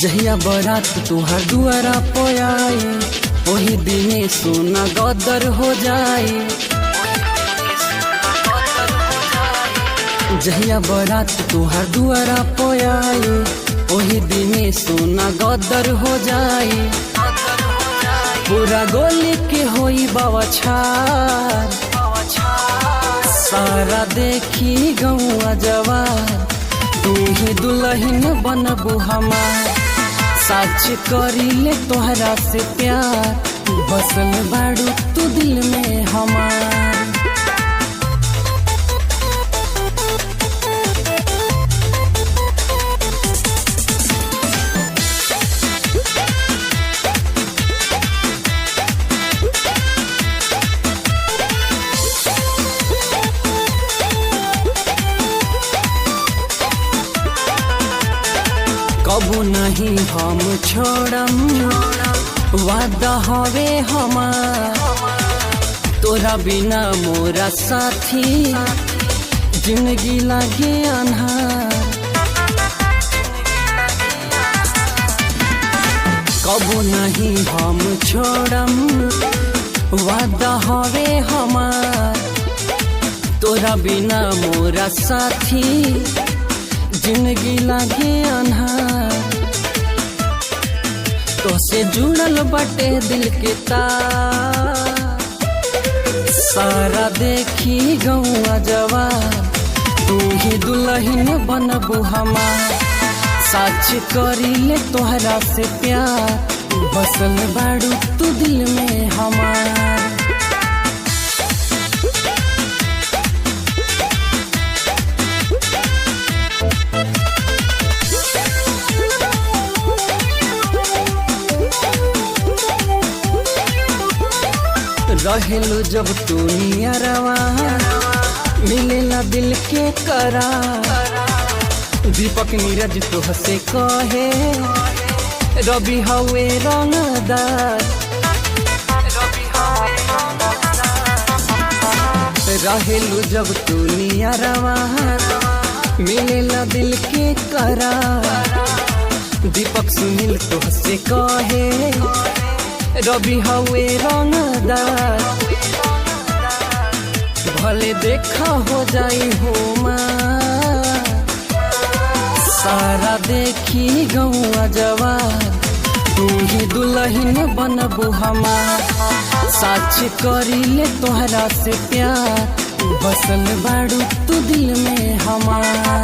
जहिया बरात तुहार दुआरा पोयाई वही दिने सोना गदर हो जाए। जहिया बरात तुहार दुआरा पोयाई वही दिने सोना गदर हो जाए। पूरा गोली के होई बवाछार सारा देखी गौआ जवार तू ही दुल्हन बनबू हमार। सच करीले तोहरा से प्यार बसल बाड़ू तू दिल में हमार। कबू नहीं हम छोड़म वादा हवे हमार। तोरा बिना मोरा साथी जिंदगी लागे अन्हार। कबू नहीं हम छोड़म वादा हवे हमार। तोरा बिना मोरा साथी जिंदगी लागे अन्हार। तो से जुड़ल बटे दिल के तार सारा देखी गौआ जवार तू ही दुल्हन बनबू हमार। सच करीले तोहरा से प्यार बसल बाड़ू तू दिल में हमार। रहेलू जब तू नियरवा मिलेला दिल के करार। दीपक नीरज तोहसे कहे रवि हवे रंगदार। रहेलू जब तू नियरवा मिलेला दिल के करार। दीपक सुनील तोहसे कहे रवि हवे रंगदार। भले देखा हो जाई हो माँ सारा देखी गौआ जवार तू ही दुल्हन बनबू हमार। सच करीले तोहरा से प्यार बसल बाड़ू तू दिल में हमार।